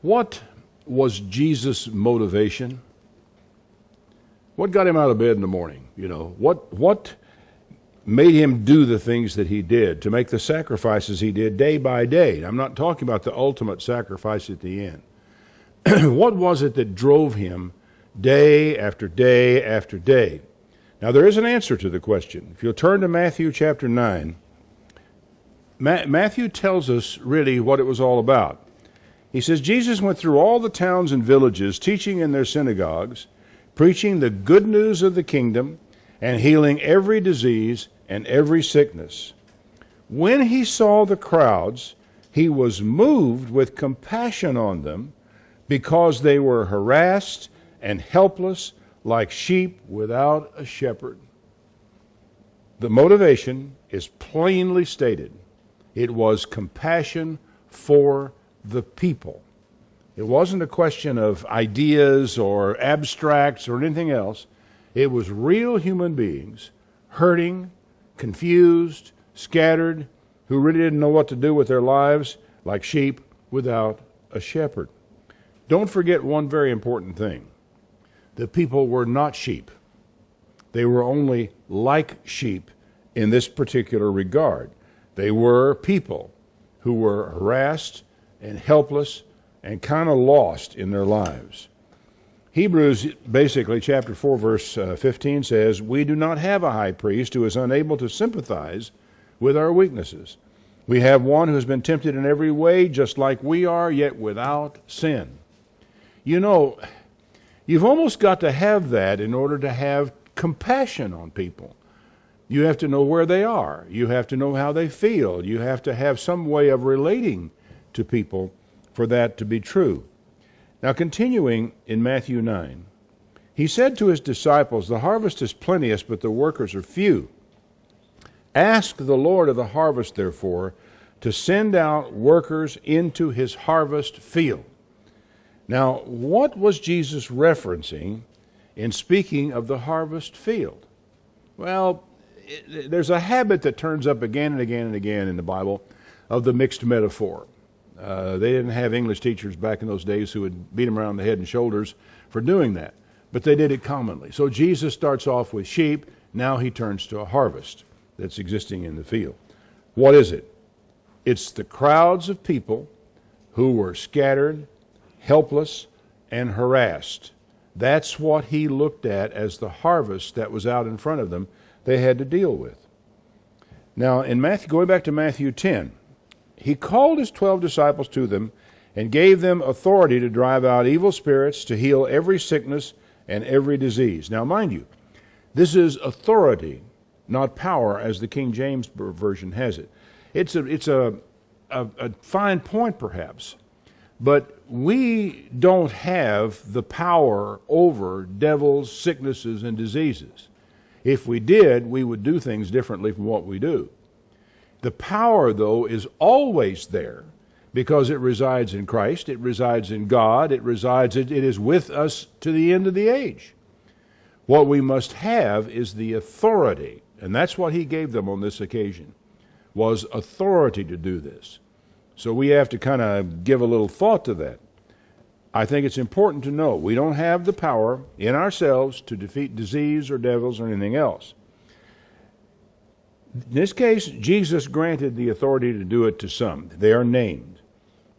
What was Jesus' motivation? What got him out of bed in the morning? What made him do the things that he did, to make the sacrifices he did day by day? I'm not talking about the ultimate sacrifice at the end. What was it that drove him day after day after day? Now, there is an answer to the question. If you'll turn to Matthew chapter 9, Matthew tells us really what it was all about. He says, Jesus went through all the towns and villages, teaching in their synagogues, preaching the good news of the kingdom, and healing every disease and every sickness. When he saw the crowds, he was moved with compassion on them, because they were harassed and helpless like sheep without a shepherd. The motivation is plainly stated. It was compassion for the people. It wasn't a question of ideas or abstracts or anything else. It was real human beings, hurting, confused, scattered, who really didn't know what to do with their lives, like sheep without a shepherd. Don't forget one very important thing. The people were not sheep. They were only like sheep in this particular regard. They were people who were harassed and helpless and kind of lost in their lives. Hebrews, basically, chapter 4, verse 15 says, "We do not have a high priest who is unable to sympathize with our weaknesses. We have one who has been tempted in every way, just like we are, yet without sin." You know, you've almost got to have that in order to have compassion on people. You have to know where they are. You have to know how they feel. You have to have some way of relating to people for that to be true. Now, continuing in Matthew 9, he said to his disciples, "The harvest is plenteous, but the workers are few. Ask the Lord of the harvest, therefore, to send out workers into his harvest field." Now, what was Jesus referencing in speaking of the harvest field? Well, there's a habit that turns up again and again and again in the Bible of the mixed metaphor. They didn't have English teachers back in those days who would beat them around the head and shoulders for doing that, but they did it commonly. So Jesus starts off with sheep. Now he turns to a harvest that's existing in the field. What is it? It's the crowds of people who were scattered, helpless, and harassed. That's what he looked at as the harvest that was out in front of them they had to deal with. Now, in Matthew, going back to Matthew 10, he called his 12 disciples to them and gave them authority to drive out evil spirits, to heal every sickness and every disease. Now, mind you, this is authority, not power, as the King James Version has it. It's a fine point, perhaps, but we don't have the power over devils, sicknesses, and diseases. If we did, we would do things differently from what we do. The power, though, is always there because it resides in Christ, it resides in God, it is with us to the end of the age. What we must have is the authority, and that's what he gave them on this occasion, was authority to do this. So we have to kind of give a little thought to that. I think it's important to know we don't have the power in ourselves to defeat disease or devils or anything else. In this case, Jesus granted the authority to do it to some. They are named.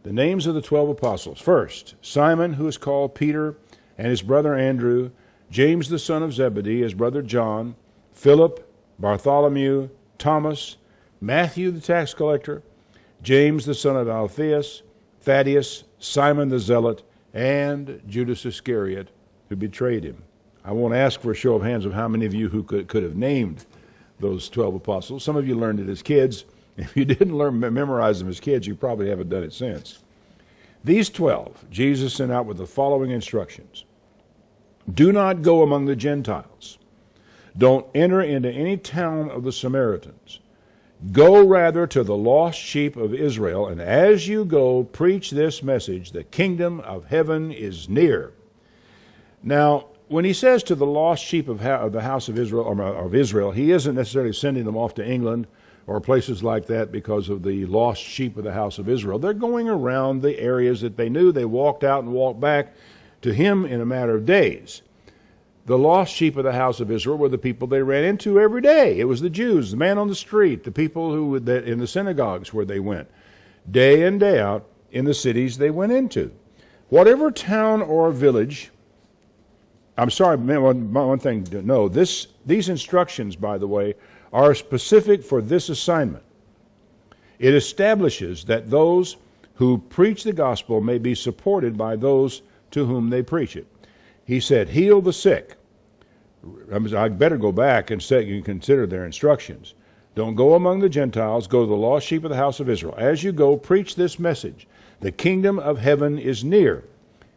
The names of the 12 apostles. First, Simon, who is called Peter, and his brother Andrew, James the son of Zebedee, his brother John, Philip, Bartholomew, Thomas, Matthew the tax collector, James the son of Alphaeus, Thaddeus, Simon the zealot, and Judas Iscariot, who betrayed him. I won't ask for a show of hands of how many of you who could have named those 12 apostles. Some of you learned it as kids. If you didn't memorize them as kids, you probably haven't done it since. These 12, Jesus sent out with the following instructions. Do not go among the Gentiles. Don't enter into any town of the Samaritans. Go rather to the lost sheep of Israel, and as you go, preach this message, the kingdom of heaven is near. Now, when he says to the lost sheep of the house of Israel, he isn't necessarily sending them off to England or places like that because of the lost sheep of the house of Israel. They're going around the areas that they knew. They walked out and walked back to him in a matter of days. The lost sheep of the house of Israel were the people they ran into every day. It was the Jews, the man on the street, the people who that in the synagogues where they went, day in, day out, in the cities they went into. Whatever town or village, I'm sorry, one thing to know, these instructions, by the way, are specific for this assignment. It establishes that those who preach the gospel may be supported by those to whom they preach it. He said, heal the sick. I better go back and say you consider their instructions. Don't go among the Gentiles, go to the lost sheep of the house of Israel. As you go, preach this message. The kingdom of heaven is near.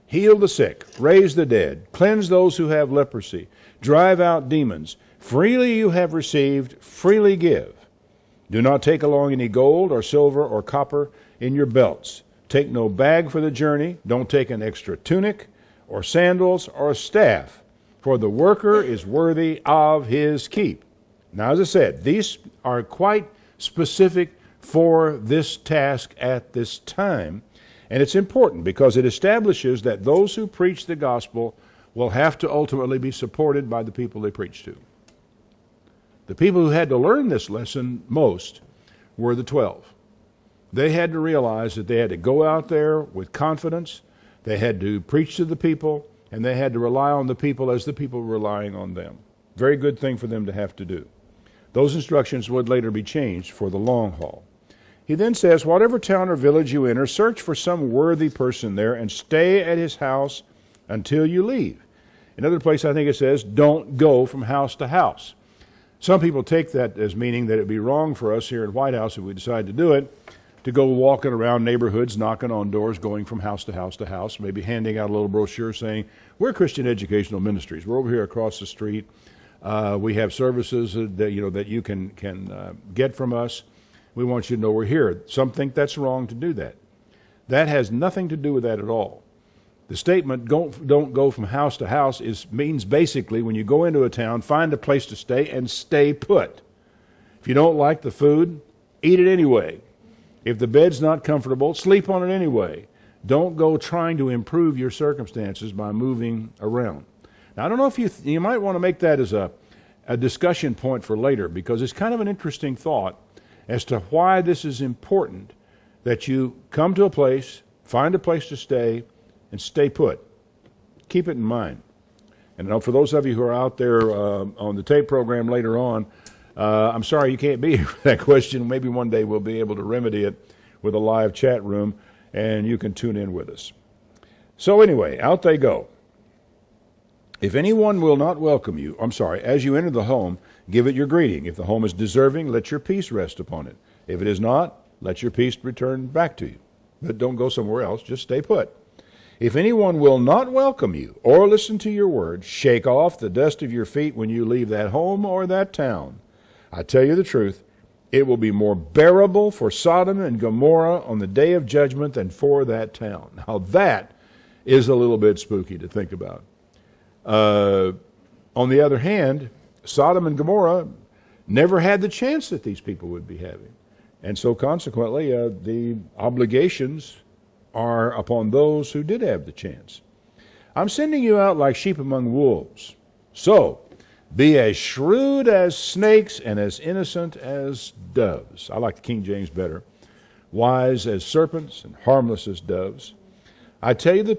Heal the sick, raise the dead, cleanse those who have leprosy, drive out demons. Freely you have received, freely give. Do not take along any gold or silver or copper in your belts. Take no bag for the journey. Don't take an extra tunic or sandals or a staff, for the worker is worthy of his keep. Now, as I said, these are quite specific for this task at this time, and it's important because it establishes that those who preach the gospel will have to ultimately be supported by the people they preach to. The people who had to learn this lesson most were the 12. They had to realize that they had to go out there with confidence, they had to preach to the people, and they had to rely on the people as the people were relying on them. Very good thing for them to have to do. Those instructions would later be changed for the long haul. He then says, whatever town or village you enter, search for some worthy person there and stay at his house until you leave. Another place I think it says, don't go from house to house. Some people take that as meaning that it would be wrong for us here at White House if we decide to do it, to go walking around neighborhoods, knocking on doors, going from house to house to house, maybe handing out a little brochure saying, we're Christian Educational Ministries. We're over here across the street. We have services that you can get from us. We want you to know we're here. Some think that's wrong to do that. That has nothing to do with that at all. The statement, don't go from house to house, means basically when you go into a town, find a place to stay and stay put. If you don't like the food, eat it anyway. If the bed's not comfortable, sleep on it anyway. Don't go trying to improve your circumstances by moving around. Now, I don't know if you might want to make that as a discussion point for later, because it's kind of an interesting thought as to why this is important, that you come to a place, find a place to stay, and stay put. Keep it in mind. And now for those of you who are out there on the tape program later on, I'm sorry you can't be here for that question. Maybe one day we'll be able to remedy it with a live chat room, and you can tune in with us. So anyway, out they go. If anyone will not welcome you, as you enter the home, give it your greeting. If the home is deserving, let your peace rest upon it. If it is not, let your peace return back to you. But don't go somewhere else, just stay put. If anyone will not welcome you or listen to your words, shake off the dust of your feet when you leave that home or that town. I tell you the truth, it will be more bearable for Sodom and Gomorrah on the day of judgment than for that town. Now that is a little bit spooky to think about. On the other hand, Sodom and Gomorrah never had the chance that these people would be having. And so consequently, the obligations are upon those who did have the chance. I'm sending you out like sheep among wolves. So, be as shrewd as snakes and as innocent as doves. I like the King James better. Wise as serpents and harmless as doves. I tell you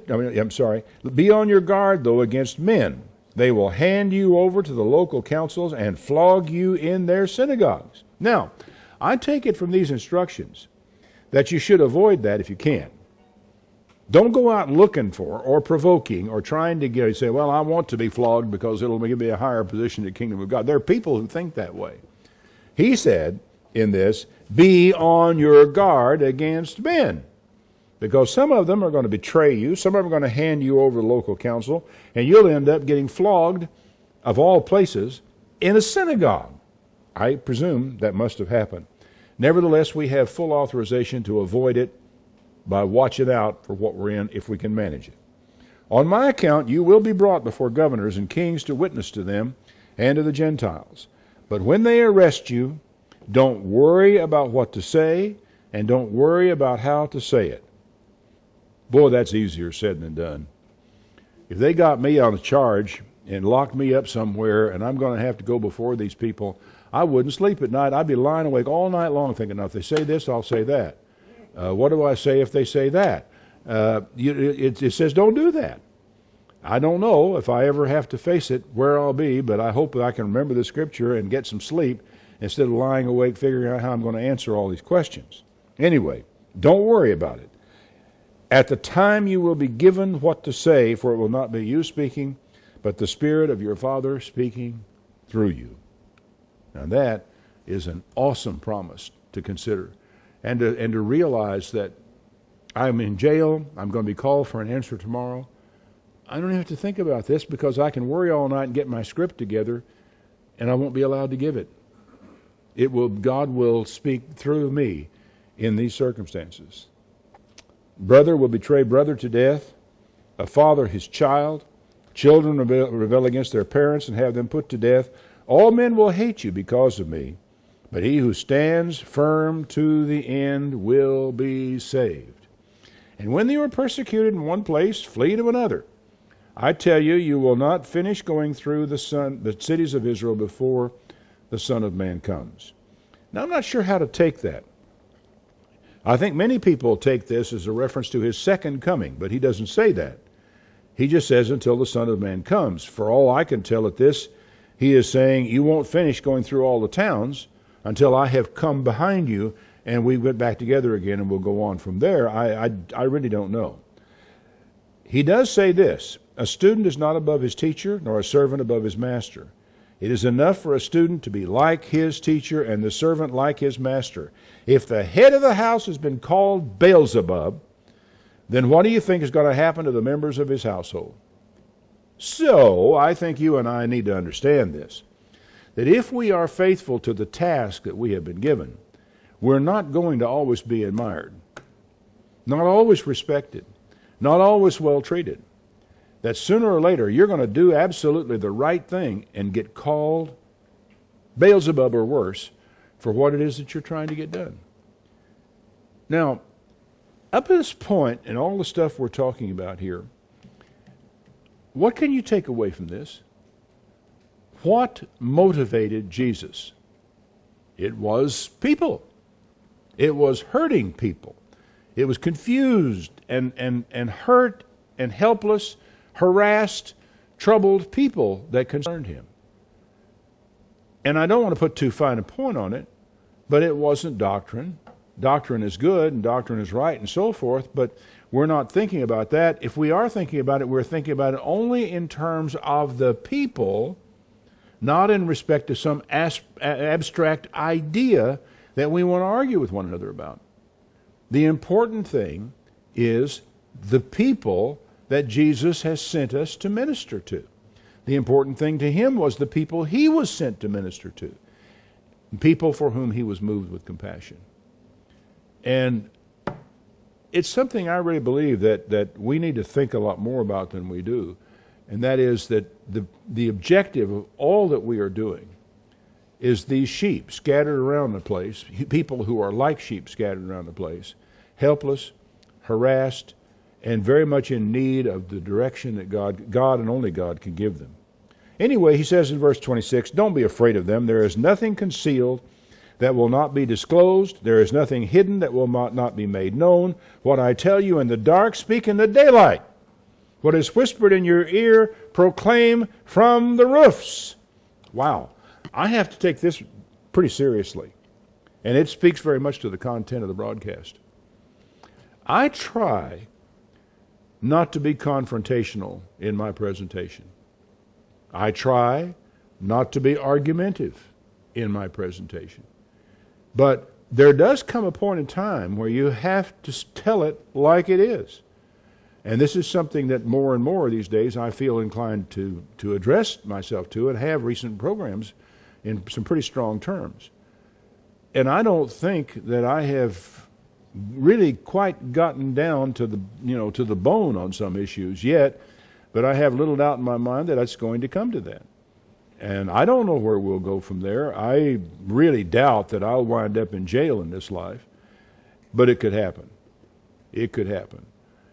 be on your guard, though, against men. They will hand you over to the local councils and flog you in their synagogues. Now, I take it from these instructions that you should avoid that if you can. Don't go out looking for or provoking or trying to say, well, I want to be flogged because it'll give me a higher position in the kingdom of God. There are people who think that way. He said in this, be on your guard against men. Because some of them are going to betray you, some of them are going to hand you over to the local council, and you'll end up getting flogged, of all places, in a synagogue. I presume that must have happened. Nevertheless, we have full authorization to avoid it by watching out for what we're in if we can manage it. On my account, you will be brought before governors and kings to witness to them and to the Gentiles. But when they arrest you, Don't worry about what to say, and don't worry about how to say it. Boy, that's easier said than done. If they got me on a charge and locked me up somewhere and I'm going to have to go before these people, I wouldn't sleep at night. I'd be lying awake all night long thinking, now, if they say this, I'll say that. What do I say if they say that? It says don't do that. I don't know if I ever have to face it where I'll be, but I hope that I can remember the scripture and get some sleep instead of lying awake figuring out how I'm going to answer all these questions. Anyway, don't worry about it. At the time you will be given what to say, for it will not be you speaking, but the Spirit of your Father speaking through you. Now that is an awesome promise to consider, and to realize that I'm in jail, I'm going to be called for an answer tomorrow. I don't have to think about this because I can worry all night and get my script together, and I won't be allowed to give it. God will speak through me in these circumstances. Brother will betray brother to death, a father his child, children rebel against their parents and have them put to death. All men will hate you because of me, but he who stands firm to the end will be saved. And when you are persecuted in one place, flee to another. I tell you, you will not finish going through the cities of Israel before the Son of Man comes. Now, I'm not sure how to take that. I think many people take this as a reference to his second coming, but he doesn't say that. He just says until the Son of Man comes. For all I can tell at this, he is saying you won't finish going through all the towns until I have come behind you and we get back together again and we'll go on from there. I really don't know. He does say this, a student is not above his teacher, nor a servant above his master. It is enough for a student to be like his teacher and the servant like his master. If the head of the house has been called Beelzebub, then what do you think is going to happen to the members of his household? So, I think you and I need to understand this, that if we are faithful to the task that we have been given, we're not going to always be admired, not always respected, not always well treated. That sooner or later you're going to do absolutely the right thing and get called Beelzebub or worse for what it is that you're trying to get done. Now, up to this point in all the stuff we're talking about here, what can you take away from this? What motivated Jesus? It was people. It was hurting people. It was confused and hurt and helpless, harassed, troubled people that concerned him. And I don't want to put too fine a point on it, but it wasn't doctrine. Doctrine is good and doctrine is right and so forth, but we're not thinking about that. If we are thinking about it, we're thinking about it only in terms of the people, not in respect to some abstract idea that we want to argue with one another about. The important thing is the people that Jesus has sent us to minister to. The important thing to him was the people he was sent to minister to, people for whom he was moved with compassion. And it's something I really believe that we need to think a lot more about than we do, and that is that the objective of all that we are doing is these sheep scattered around the place, people who are like sheep scattered around the place, helpless, harassed, and very much in need of the direction that God and only God can give them. Anyway, he says in verse 26, don't be afraid of them. There is nothing concealed that will not be disclosed. There is nothing hidden that will not be made known. What I tell you in the dark, speak in the daylight. What is whispered in your ear, proclaim from the roofs. Wow. I have to take this pretty seriously. And it speaks very much to the content of the broadcast. I try not to be confrontational in my presentation. I try not to be argumentative in my presentation. But there does come a point in time where you have to tell it like it is. And this is something that more and more these days I feel inclined to address myself to and have recent programs in some pretty strong terms. And I don't think that I have really quite gotten down to the bone on some issues yet, but I have little doubt in my mind that it's going to come to that. And I don't know where we'll go from there. I really doubt that I'll wind up in jail in this life. But it could happen. It could happen.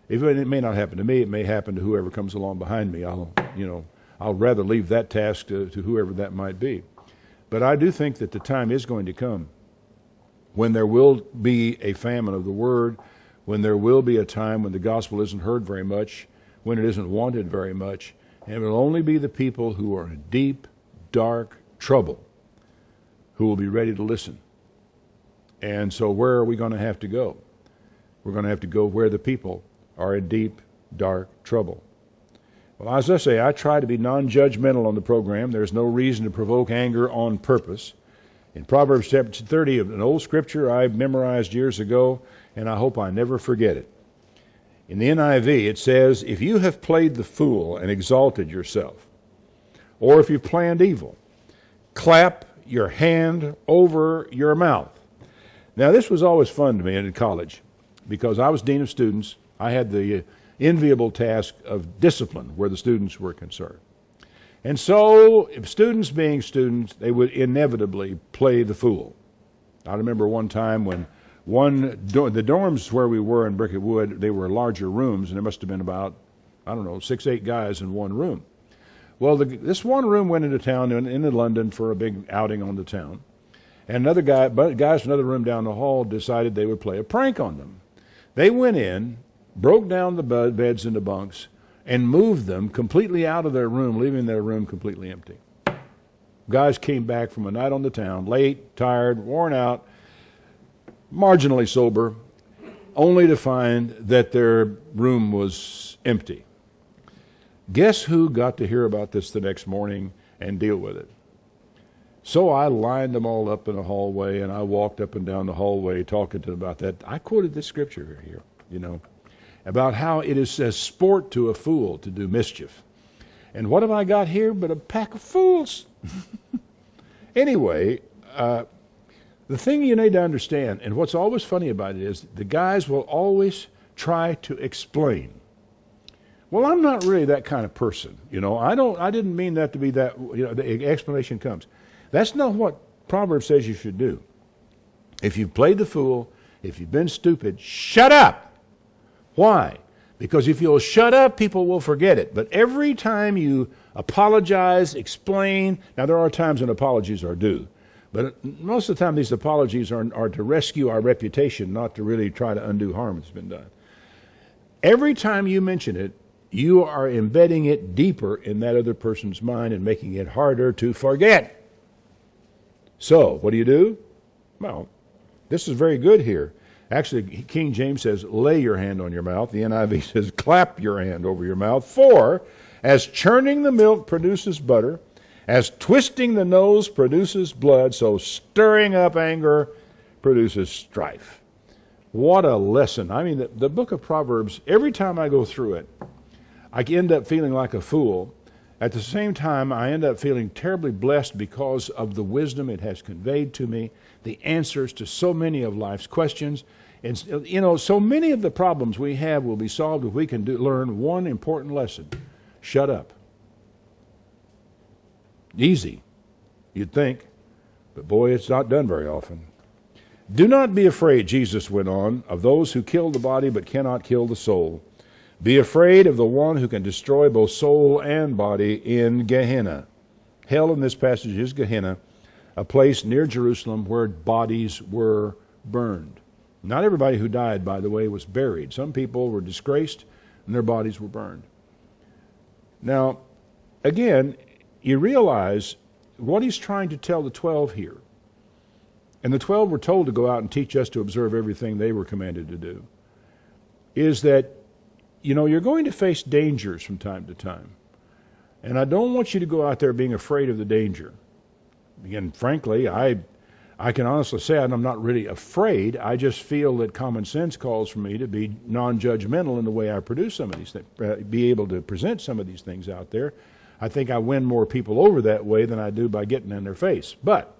Even it may not happen to me. It may happen to whoever comes along behind me. I'll rather leave that task to whoever that might be. But I do think that the time is going to come when there will be a famine of the Word, when there will be a time when the gospel isn't heard very much, when it isn't wanted very much, and it will only be the people who are in deep, dark trouble who will be ready to listen. And so where are we going to have to go? We're going to have to go where the people are in deep, dark trouble. Well, as I say, I try to be non-judgmental on the program. There's no reason to provoke anger on purpose. In Proverbs chapter 30, an old scripture I memorized years ago, and I hope I never forget it. In the NIV, it says, if you have played the fool and exalted yourself, or if you've planned evil, clap your hand over your mouth. Now, this was always fun to me in college because I was dean of students. I had the enviable task of discipline where the students were concerned. And so, if students being students, they would inevitably play the fool. I remember one time when the dorms where we were in Bricket Wood, they were larger rooms, and there must have been about, 6, 8 guys in one room. Well, this one room went into town, into London for a big outing on the town. And guys from another room down the hall decided they would play a prank on them. They went in, broke down the beds into bunks, and moved them completely out of their room, leaving their room completely empty. Guys came back from a night on the town, late, tired, worn out, marginally sober, only to find that their room was empty. Guess who got to hear about this the next morning and deal with it? So I lined them all up in the hallway, and I walked up and down the hallway talking to them about that. I quoted this scripture here, about how it is a sport to a fool to do mischief. And what have I got here but a pack of fools? Anyway, the thing you need to understand, and what's always funny about it is the guys will always try to explain. Well, I'm not really that kind of person. I didn't mean that to be that, the explanation comes. That's not what Proverbs says you should do. If you've played the fool, if you've been stupid, shut up. Why? Because if you'll shut up, people will forget it. But every time you apologize, explain, now there are times when apologies are due, but most of the time these apologies are to rescue our reputation, not to really try to undo harm that's been done. Every time you mention it, you are embedding it deeper in that other person's mind and making it harder to forget. So, what do? Well, this is very good here. Actually, King James says, lay your hand on your mouth. The NIV says, clap your hand over your mouth. For, as churning the milk produces butter, as twisting the nose produces blood, so stirring up anger produces strife. What a lesson. I mean, the book of Proverbs, every time I go through it, I end up feeling like a fool. At the same time, I end up feeling terribly blessed because of the wisdom it has conveyed to me, the answers to so many of life's questions. And, so many of the problems we have will be solved if we can learn one important lesson. Shut up. Easy, you'd think, but boy, it's not done very often. Do not be afraid, Jesus went on, of those who kill the body but cannot kill the soul. Be afraid of the one who can destroy both soul and body in Gehenna. Hell in this passage is Gehenna, a place near Jerusalem where bodies were burned. Not everybody who died, by the way, was buried. Some people were disgraced and their bodies were burned. Now, again, you realize what he's trying to tell the 12 here. And the 12 were told to go out and teach us to observe everything they were commanded to do. Is that you're going to face dangers from time to time. And I don't want you to go out there being afraid of the danger. Again, frankly, I can honestly say I'm not really afraid. I just feel that common sense calls for me to be non-judgmental in the way I produce some of these things, be able to present some of these things out there. I think I win more people over that way than I do by getting in their face. But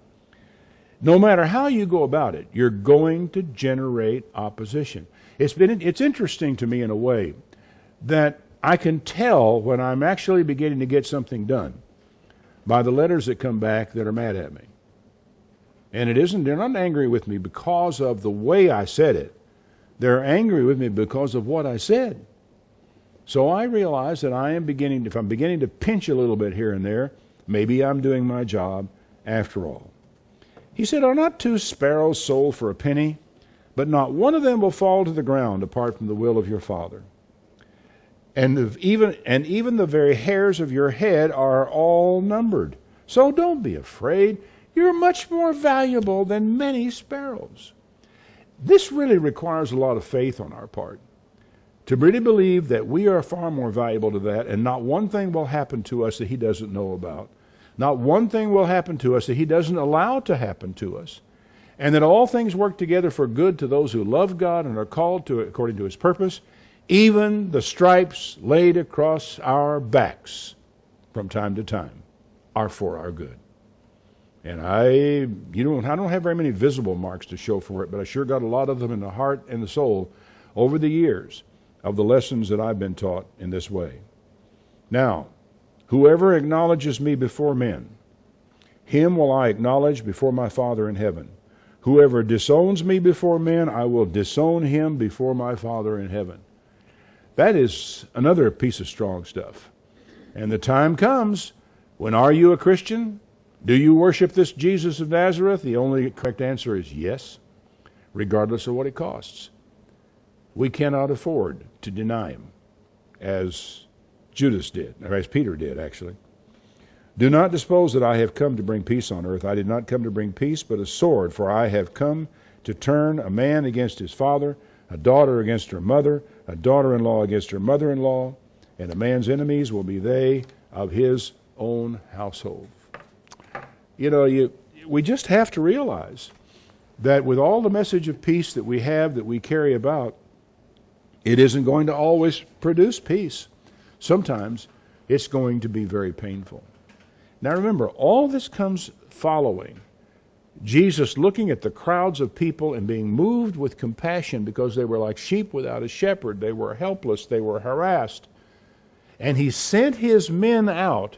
no matter how you go about it, you're going to generate opposition. It's interesting to me in a way that I can tell when I'm actually beginning to get something done by the letters that come back that are mad at me. And they're not angry with me because of the way I said it. They're angry with me because of what I said. So I realize that if I'm beginning to pinch a little bit here and there, maybe I'm doing my job after all. He said, "Are not 2 sparrows sold for a penny? But not one of them will fall to the ground apart from the will of your Father. And even the very hairs of your head are all numbered. So don't be afraid. You're much more valuable than many sparrows." This really requires a lot of faith on our part, to really believe that we are far more valuable to that, and not one thing will happen to us that he doesn't know about. Not one thing will happen to us that he doesn't allow to happen to us. And that all things work together for good to those who love God and are called to it according to his purpose. Even the stripes laid across our backs from time to time are for our good. And I don't have very many visible marks to show for it, but I sure got a lot of them in the heart and the soul over the years of the lessons that I've been taught in this way. Now, whoever acknowledges me before men, him will I acknowledge before my Father in heaven. Whoever disowns me before men, I will disown him before my Father in heaven. That is another piece of strong stuff. And the time comes when, are you a Christian? Do you worship this Jesus of Nazareth? The only correct answer is yes, regardless of what it costs. We cannot afford to deny him, as Judas did, or as Peter did, actually. Do not suppose that I have come to bring peace on earth. I did not come to bring peace, but a sword. For I have come to turn a man against his father, a daughter against her mother, a daughter-in-law against her mother-in-law, and a man's enemies will be they of his own household. We just have to realize that with all the message of peace that we have, that we carry about, it isn't going to always produce peace. Sometimes it's going to be very painful. Now remember, all this comes following Jesus looking at the crowds of people and being moved with compassion because they were like sheep without a shepherd. They were helpless. They were harassed. And he sent his men out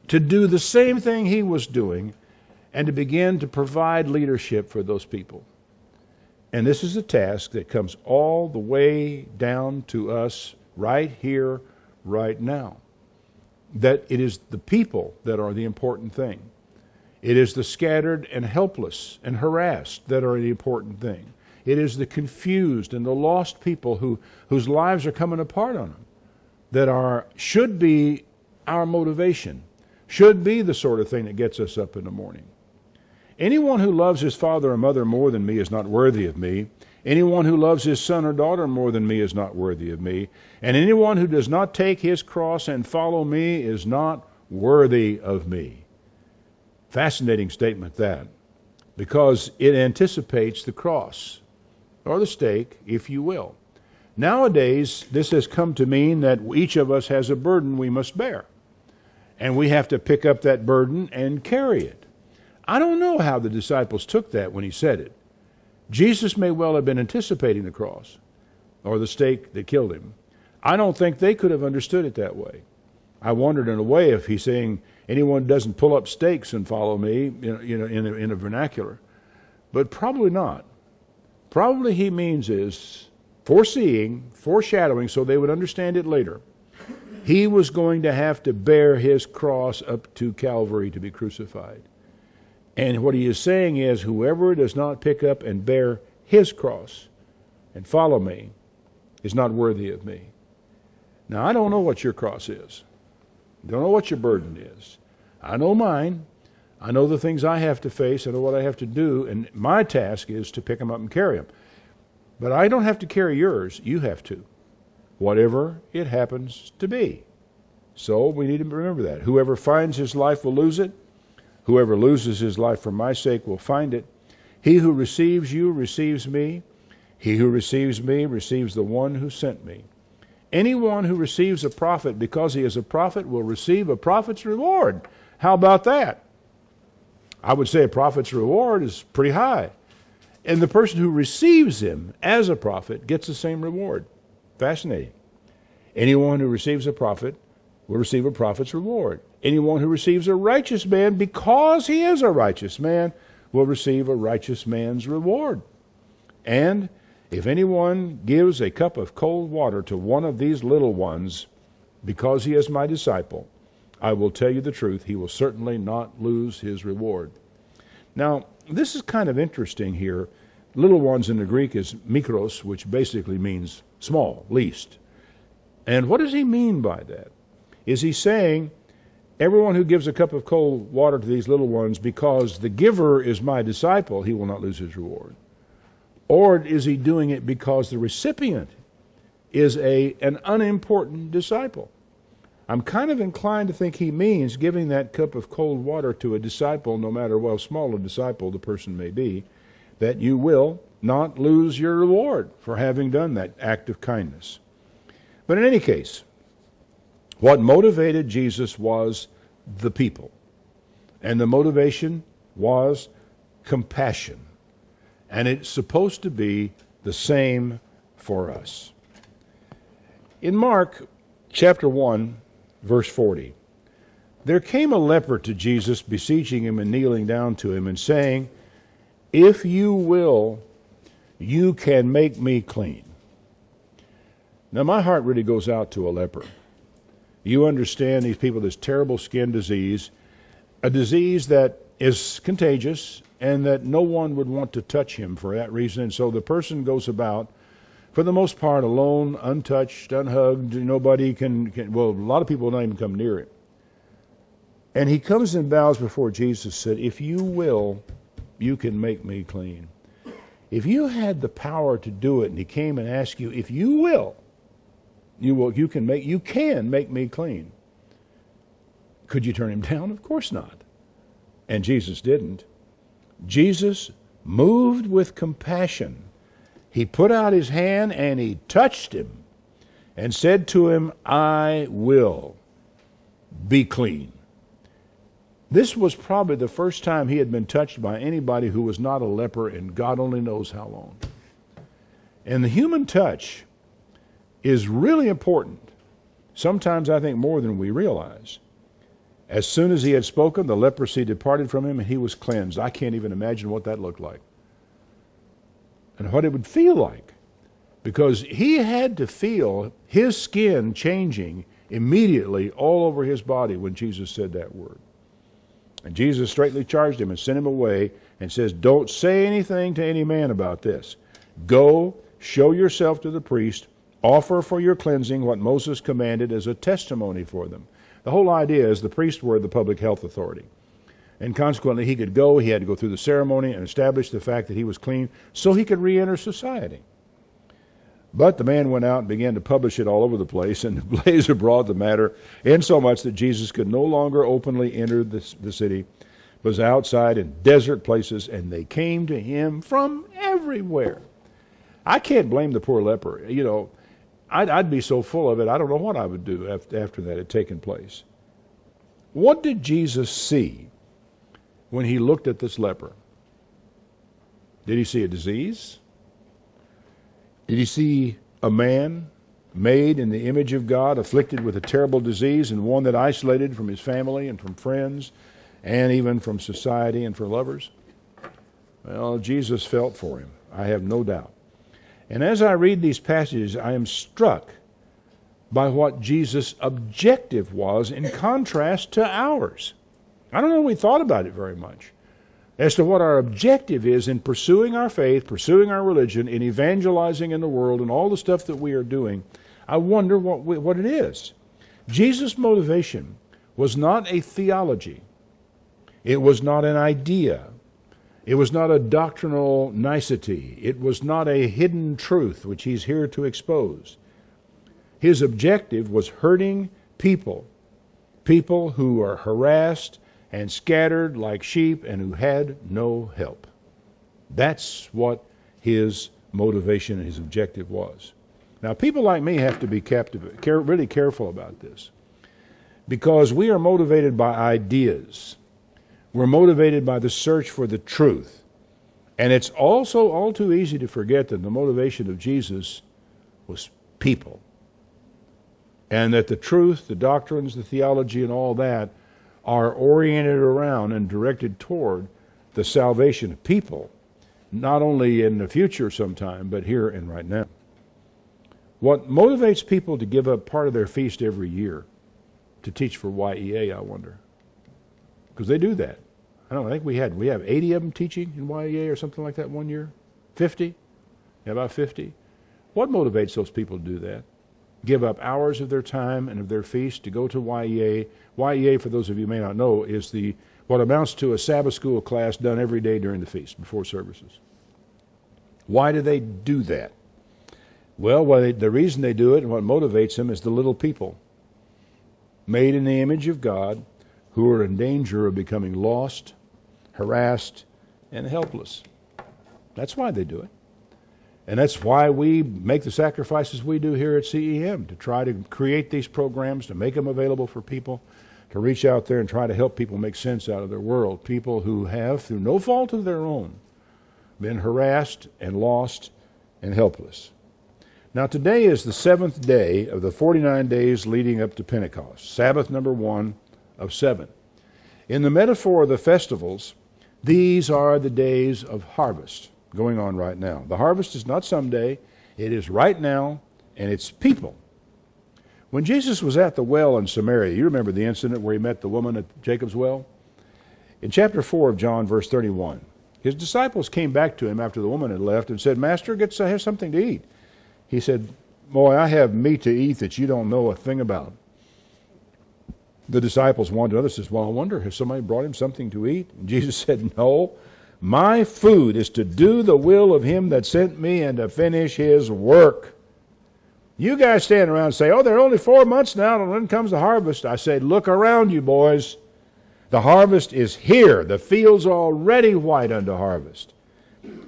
to do the same thing he was doing and to begin to provide leadership for those people. And this is a task that comes all the way down to us right here, right now. That it is the people that are the important thing. It is the scattered and helpless and harassed that are the important thing. It is the confused and the lost people whose lives are coming apart on them that should be our motivation, should be the sort of thing that gets us up in the morning. Anyone who loves his father or mother more than me is not worthy of me. Anyone who loves his son or daughter more than me is not worthy of me. And anyone who does not take his cross and follow me is not worthy of me. Fascinating statement, that, because it anticipates the cross, or the stake, if you will. Nowadays, this has come to mean that each of us has a burden we must bear. And we have to pick up that burden and carry it. I don't know how the disciples took that when he said it. Jesus may well have been anticipating the cross or the stake that killed him. I don't think they could have understood it that way. I wondered in a way if he's saying anyone doesn't pull up stakes and follow me in a vernacular. But probably not. Probably he means is foreseeing, foreshadowing, so they would understand it later. He was going to have to bear his cross up to Calvary to be crucified. And what he is saying is, whoever does not pick up and bear his cross and follow me is not worthy of me. Now, I don't know what your cross is. I don't know what your burden is. I know mine. I know the things I have to face. I know what I have to do. And my task is to pick them up and carry them. But I don't have to carry yours. You have to. Whatever it happens to be. So we need to remember that. Whoever finds his life will lose it. Whoever loses his life for my sake will find it. He who receives you receives me. He who receives me receives the one who sent me. Anyone who receives a prophet because he is a prophet will receive a prophet's reward. How about that? I would say a prophet's reward is pretty high. And the person who receives him as a prophet gets the same reward. Fascinating. Anyone who receives a prophet will receive a prophet's reward. Anyone who receives a righteous man because he is a righteous man will receive a righteous man's reward. And if anyone gives a cup of cold water to one of these little ones because he is my disciple, I will tell you the truth, he will certainly not lose his reward. Now, this is kind of interesting here. Little ones in the Greek is mikros, which basically means small, least. And what does he mean by that? Is he saying, everyone who gives a cup of cold water to these little ones because the giver is my disciple, he will not lose his reward? Or is he doing it because the recipient is an unimportant disciple? I'm kind of inclined to think he means giving that cup of cold water to a disciple, no matter how small a disciple the person may be, that you will not lose your reward for having done that act of kindness. But in any case, what motivated Jesus was the people. And the motivation was compassion. And it's supposed to be the same for us. In Mark chapter 1, verse 40, there came a leper to Jesus, beseeching him and kneeling down to him and saying, if you will, you can make me clean. Now my heart really goes out to a leper. You understand these people, this terrible skin disease, a disease that is contagious and that no one would want to touch him for that reason. And so the person goes about, for the most part, alone, untouched, unhugged. Nobody can well, a lot of people don't even come near him. And he comes and bows before Jesus and said, if you will, you can make me clean. If you had the power to do it, and he came and asked you, if you will, you can make me clean. Could you turn him down? Of course not. And Jesus didn't. Jesus, moved with compassion, he put out his hand and he touched him and said to him, I will be clean. This was probably the first time he had been touched by anybody who was not a leper, and God only knows how long. And the human touch is really important, sometimes I think more than we realize. As soon as he had spoken, the leprosy departed from him and he was cleansed. I can't even imagine what that looked like and what it would feel like, because he had to feel his skin changing immediately all over his body when Jesus said that word. And Jesus straightly charged him and sent him away and says, don't say anything to any man about this. Go, show yourself to the priest, offer for your cleansing what Moses commanded as a testimony for them. The whole idea is the priests were the public health authority. And consequently, he could go, he had to go through the ceremony and establish the fact that he was clean so he could re-enter society. But the man went out and began to publish it all over the place and blaze abroad the matter, insomuch that Jesus could no longer openly enter the city, was outside in desert places, and they came to him from everywhere. I can't blame the poor leper. You know, I'd be so full of it, I don't know what I would do after that had taken place. What did Jesus see when he looked at this leper? Did he see a disease? Did he see a man made in the image of God, afflicted with a terrible disease, and one that isolated from his family and from friends and even from society and for lovers? Well, Jesus felt for him, I have no doubt. And as I read these passages, I am struck by what Jesus' objective was in contrast to ours. I don't know if we thought about it very much as to what our objective is in pursuing our faith, pursuing our religion, in evangelizing in the world, and all the stuff that we are doing. I wonder what it is. Jesus' motivation was not a theology. It was not an idea. It was not a doctrinal nicety. It was not a hidden truth which he's here to expose. His objective was hurting people who are harassed and scattered like sheep and who had no help. That's what his motivation and his objective was. Now, people like me have to be really careful about this, because we are motivated by ideas. We're motivated by the search for the truth. And it's also all too easy to forget that the motivation of Jesus was people. and that the truth, the doctrines, the theology, and all that are oriented around and directed toward the salvation of people, not only in the future sometime, but here and right now. What motivates people to give up part of their feast every year to teach for YEA, I wonder? Because they do that. I think we have 80 of them teaching in YEA or something like that one year? 50? Yeah, about 50. What motivates those people to do that? Give up hours of their time and of their feast to go to YEA. YEA, for those of you who may not know, is what amounts to a Sabbath school class done every day during the feast, before services. Why do they do that? Well, the reason they do it and what motivates them is the little people made in the image of God who are in danger of becoming lost, harassed, and helpless. That's why they do it. And that's why we make the sacrifices we do here at CEM, to try to create these programs, to make them available for people, to reach out there and try to help people make sense out of their world. People who have, through no fault of their own, been harassed and lost and helpless. Now today is the 7th day of the 49 days leading up to Pentecost, Sabbath number 1 of 7. In the metaphor of the festivals, these are the days of harvest going on right now. The harvest is not someday, it is right now, and it's people. When Jesus was at the well in Samaria, you remember the incident where he met the woman at Jacob's well? In chapter 4 of John, verse 31, his disciples came back to him after the woman had left and said, "Master, have something to eat." He said, "Boy, I have meat to eat that you don't know a thing about." The disciples wanted to know. Says, "Well, I wonder, has somebody brought him something to eat?" And Jesus said, "No, my food is to do the will of him that sent me and to finish his work." You guys stand around and say, "Oh, there are only 4 months now, and when comes the harvest?" I say, look around you, boys. The harvest is here. The fields are already white unto harvest.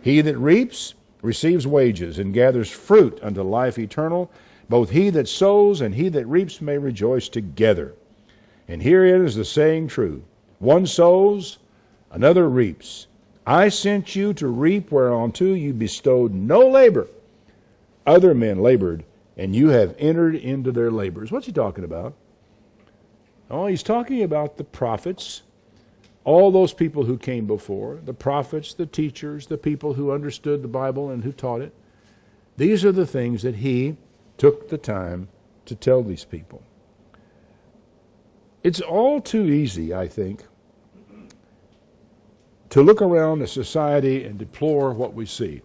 He that reaps receives wages and gathers fruit unto life eternal. Both he that sows and he that reaps may rejoice together. And herein is the saying true. One sows, another reaps. I sent you to reap whereunto you bestowed no labor. Other men labored, and you have entered into their labors. What's he talking about? Oh, he's talking about the prophets, all those people who came before, the prophets, the teachers, the people who understood the Bible and who taught it. These are the things that he took the time to tell these people. It's all too easy, I think, to look around a society and deplore what we see.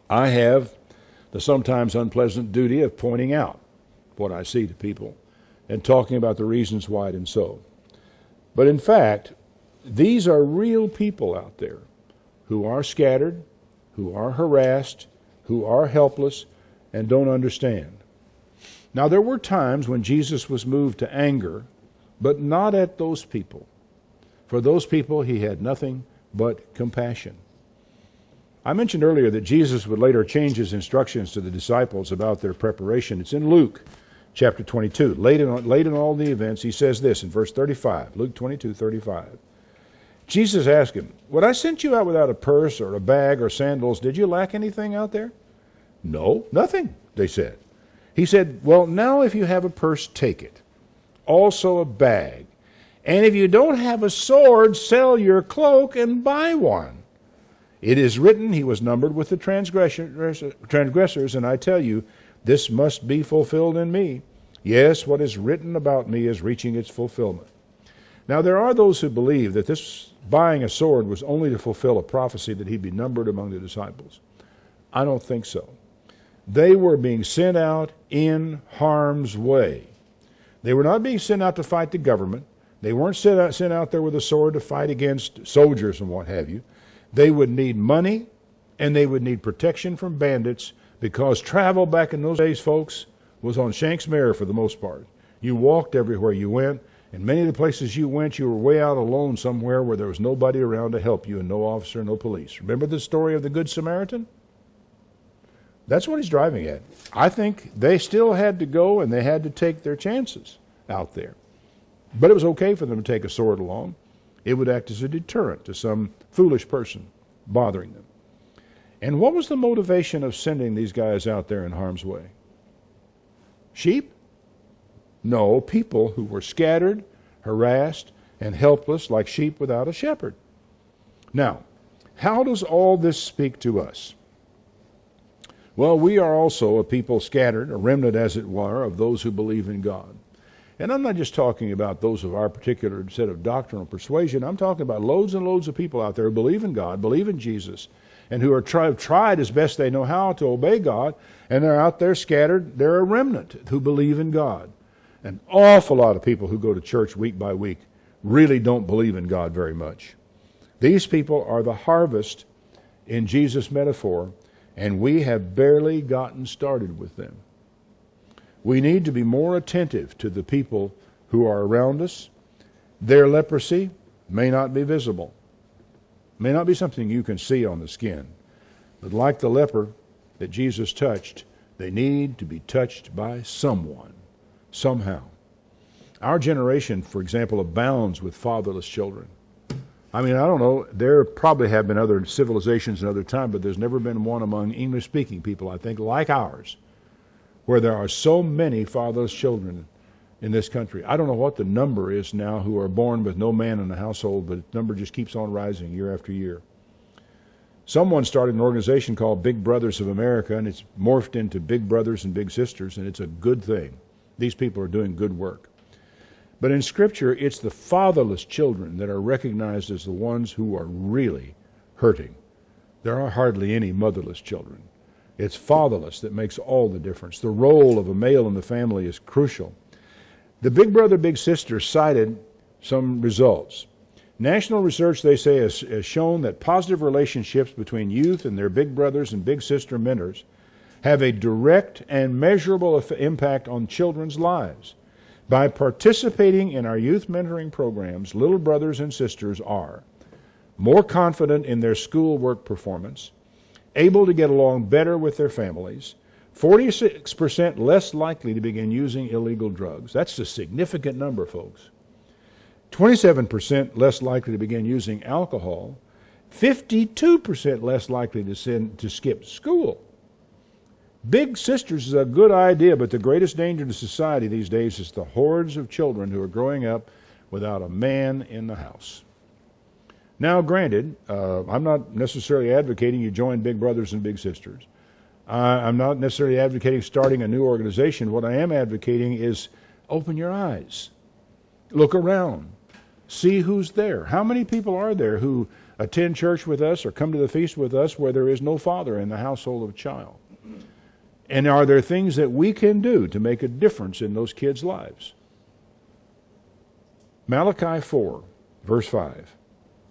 I have the sometimes unpleasant duty of pointing out what I see to people and talking about the reasons why it is so. But in fact, these are real people out there who are scattered, who are harassed, who are helpless, and don't understand. Now, there were times when Jesus was moved to anger, but not at those people. For those people, he had nothing but compassion. I mentioned earlier that Jesus would later change his instructions to the disciples about their preparation. It's in Luke chapter 22. Late in all the events, he says this in verse 35, Luke 22:35. Jesus asked him, "When I sent you out without a purse or a bag or sandals, did you lack anything out there?" "No, nothing," they said. He said, "Well, now if you have a purse, take it. Also a bag. And if you don't have a sword, sell your cloak and buy one. It is written, he was numbered with the transgressors, and I tell you, this must be fulfilled in me. Yes, what is written about me is reaching its fulfillment." Now, there are those who believe that this buying a sword was only to fulfill a prophecy that he'd be numbered among the disciples. I don't think so. They were being sent out in harm's way. They were not being sent out to fight the government. They weren't sent out there with a sword to fight against soldiers and what have you. They would need money, and they would need protection from bandits, because travel back in those days, folks, was on Shanks Mare for the most part. You walked everywhere you went, and many of the places you went, you were way out alone somewhere where there was nobody around to help you, and no officer, no police. Remember the story of the Good Samaritan? That's what he's driving at. I think they still had to go, and they had to take their chances out there. But it was okay for them to take a sword along. It would act as a deterrent to some foolish person bothering them. And what was the motivation of sending these guys out there in harm's way? Sheep? No, people who were scattered, harassed, and helpless like sheep without a shepherd. Now, how does all this speak to us? Well, we are also a people scattered, a remnant as it were, of those who believe in God. And I'm not just talking about those of our particular set of doctrinal persuasion. I'm talking about loads and loads of people out there who believe in God, believe in Jesus, and who are tried as best they know how to obey God, and they're out there scattered. They're a remnant who believe in God. An awful lot of people who go to church week by week really don't believe in God very much. These people are the harvest in Jesus' metaphor, and we have barely gotten started with them. We need to be more attentive to the people who are around us. Their leprosy may not be visible, may not be something you can see on the skin, but like the leper that Jesus touched, they need to be touched by someone, somehow. Our generation, for example, abounds with fatherless children. I mean, I don't know, there probably have been other civilizations in other time, but there's never been one among English-speaking people, I think, like ours, where there are so many fatherless children in this country. I don't know what the number is now who are born with no man in the household, but the number just keeps on rising year after year. Someone started an organization called Big Brothers of America, and it's morphed into Big Brothers and Big Sisters, and it's a good thing. These people are doing good work. But in Scripture, it's the fatherless children that are recognized as the ones who are really hurting. There are hardly any motherless children. It's fatherless that makes all the difference. The role of a male in the family is crucial. The Big Brother, Big Sister cited some results. National research, they say, has shown that positive relationships between youth and their big brothers and big sister mentors have a direct and measurable impact on children's lives. By participating in our youth mentoring programs, little brothers and sisters are more confident in their schoolwork performance, able to get along better with their families, 46% less likely to begin using illegal drugs. That's a significant number, folks. 27% less likely to begin using alcohol, 52% less likely to skip school. Big sisters is a good idea, but the greatest danger to society these days is the hordes of children who are growing up without a man in the house. Now, granted, I'm not necessarily advocating you join Big Brothers and Big Sisters. I'm not necessarily advocating starting a new organization. What I am advocating is open your eyes. Look around. See who's there. How many people are there who attend church with us or come to the feast with us where there is no father in the household of a child? And are there things that we can do to make a difference in those kids' lives? Malachi 4, verse 5.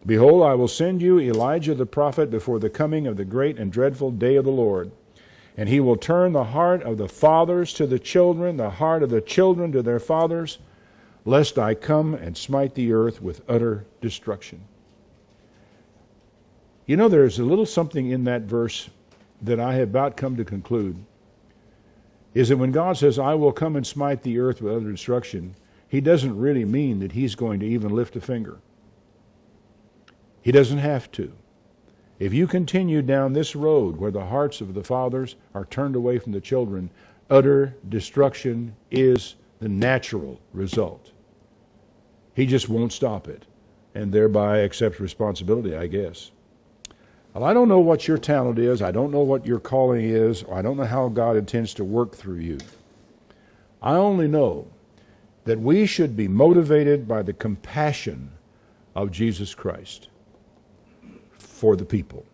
Behold, I will send you Elijah the prophet before the coming of the great and dreadful day of the Lord. And he will turn the heart of the fathers to the children, the heart of the children to their fathers, lest I come and smite the earth with utter destruction. You know, there's a little something in that verse that I have about come to conclude, is that when God says, I will come and smite the earth with utter destruction, he doesn't really mean that he's going to even lift a finger. He doesn't have to. If you continue down this road where the hearts of the fathers are turned away from the children, utter destruction is the natural result. He just won't stop it, and thereby accepts responsibility, I guess. Well, I don't know what your talent is. I don't know what your calling is. Or I don't know how God intends to work through you. I only know that we should be motivated by the compassion of Jesus Christ for the people.